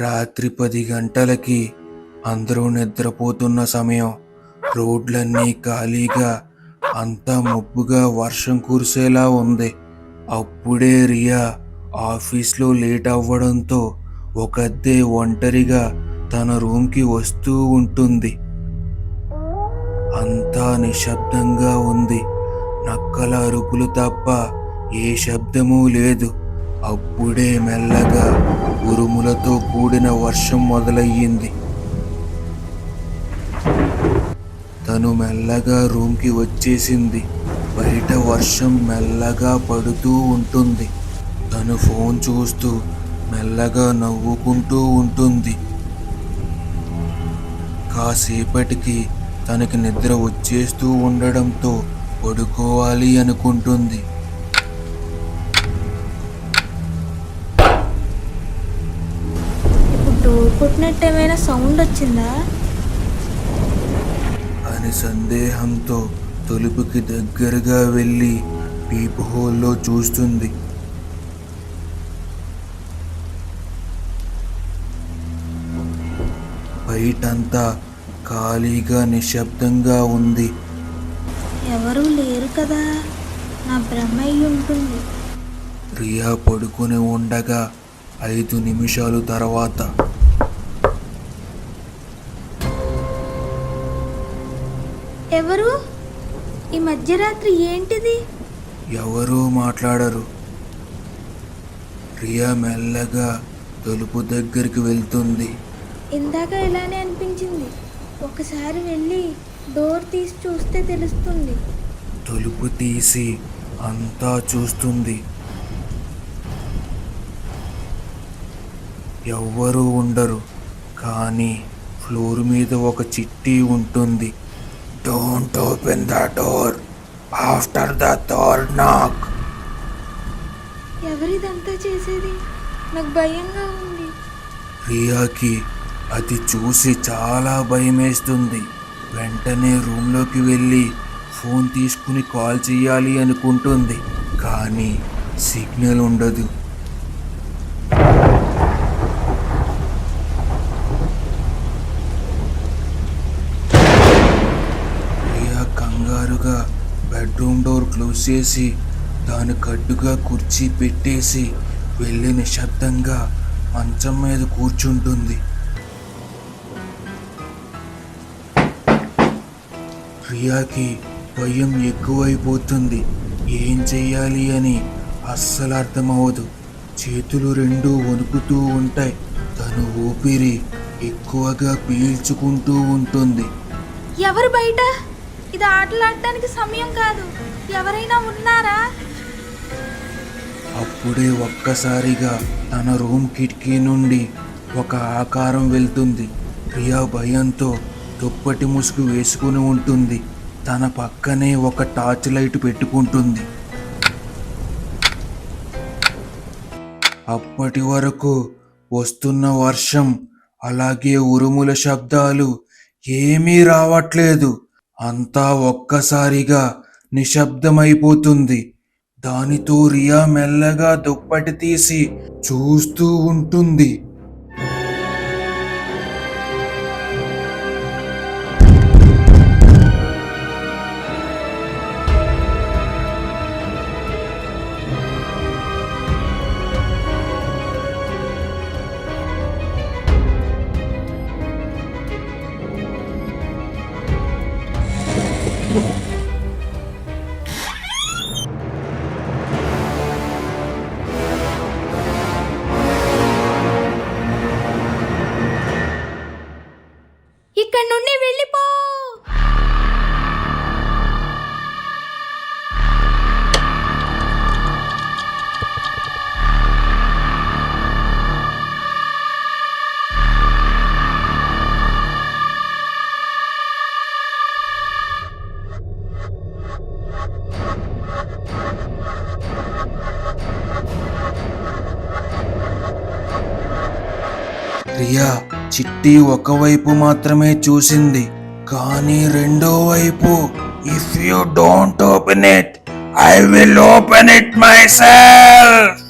రాత్రి 10 గంటలకి అందరూ నిద్రపోతున్న సమయం. రోడ్లన్నీ ఖాళీగా, అంతా మబ్బుగా వర్షం కురిసేలా ఉంది. అప్పుడే రియా ఆఫీస్లో లేట్ అవ్వడంతో ఒకద్దే ఒంటరిగా తన రూమ్కి వస్తూ ఉంటుంది. అంతా నిశ్శబ్దంగా ఉంది. నక్కల అరుపులు తప్ప ఏ శబ్దమూ లేదు. అప్పుడే మెల్లగా ఉరుములతో కూడిన వర్షం మొదలయ్యింది. తను మెల్లగా రూమ్కి వచ్చేసింది. బయట వర్షం మెల్లగా పడుతూ ఉంటుంది. తను ఫోన్ చూస్తూ మెల్లగా నవ్వుకుంటూ ఉంటుంది. కాసేపటికి తనకి నిద్ర వచ్చేస్తూ ఉండడంతో పడుకోవాలి అనుకుంటుంది. డోర్ కొట్టినట్టు ఏమైనా సౌండ్ వచ్చిందా అని సందేహంతో తలుపుకి దగ్గరగా వెళ్ళి పీప్ హోల్లో చూస్తుంది. బయటంతా ఖాళీగా నిశ్శబ్దంగా ఉంది. ఎవరూ లేరు కదా, నా భ్రమ అయి ఉంటుంది. రియా పడుకుని ఉండగా 5 నిమిషాలు తర్వాత ఎవరు? ఈ మధ్యరాత్రి ఏంటిది? ఎవరూ మాట్లాడరు. రియా మెల్లగా తలుపు దగ్గరికి వెళ్తుంది. ఇందాక ఇలానే అనిపించింది. ఒకసారి వెళ్ళి డోర్ తీసి చూస్తే తెలుస్తుంది. తలుపు తీసి అంతా చూస్తుంది. ఎవ్వరూ ఉండరు. కానీ ఫ్లోర్ మీద ఒక చిట్టి ఉంటుంది. Don't open the door after the third నాక్. ఎవరిదంతా చేసేది? నాకు భయంగా ఉంది. రియాకి అది చూసి చాలా భయమేస్తుంది. వెంటనే రూమ్లోకి వెళ్ళి ఫోన్ తీసుకుని కాల్ చేయాలి అనుకుంటుంది. కానీ సిగ్నల్ ఉండదు. రియా కంగారుగా బెడ్రూమ్ డోర్ క్లోజ్ చేసి దానికి అడ్డుగా కుర్చీ పెట్టేసి వెళ్ళి నిశ్శబ్దంగా మంచం మీద కూర్చుంటుంది. రియాకి భయం ఎక్కువైపోతుంది. ఏం చెయ్యాలి అని అస్సలు అర్థమవదు. చేతులు రెండూ వణుకుతూ ఉంటాయి. తను ఊపిరి ఎక్కువగా పీల్చుకుంటూ ఉంటుంది. ఎవరు బయట? ఇది ఆటలాడటానికి సమయం కాదు. ఎవరైనా ఉన్నారా? అప్పుడే ఒక్కసారిగా తన రూమ్ కిటికీ నుండి ఒక ఆకారం వెళ్తుంది. రియా భయంతో దుప్పటి ముసుగు వేసుకుని ఉంటుంది. తన పక్కనే ఒక టార్చ్ లైట్ పెట్టుకుంటుంది. అప్పటి వరకు వస్తున్న వర్షం అలాగే ఉరుముల శబ్దాలు ఏమీ రావట్లేదు. అంతా ఒక్కసారిగా నిశ్శబ్దమైపోతుంది. దానితో రియా మెల్లగా దుప్పటి తీసి చూస్తూ ఉంటుంది. ఇక్కడి నుండి వెళ్ళిపో. రియా చిట్టి ఒకవైపు మాత్రమే చూసింది. కానీ రెండో వైపు, if you don't open it, I will open it my self.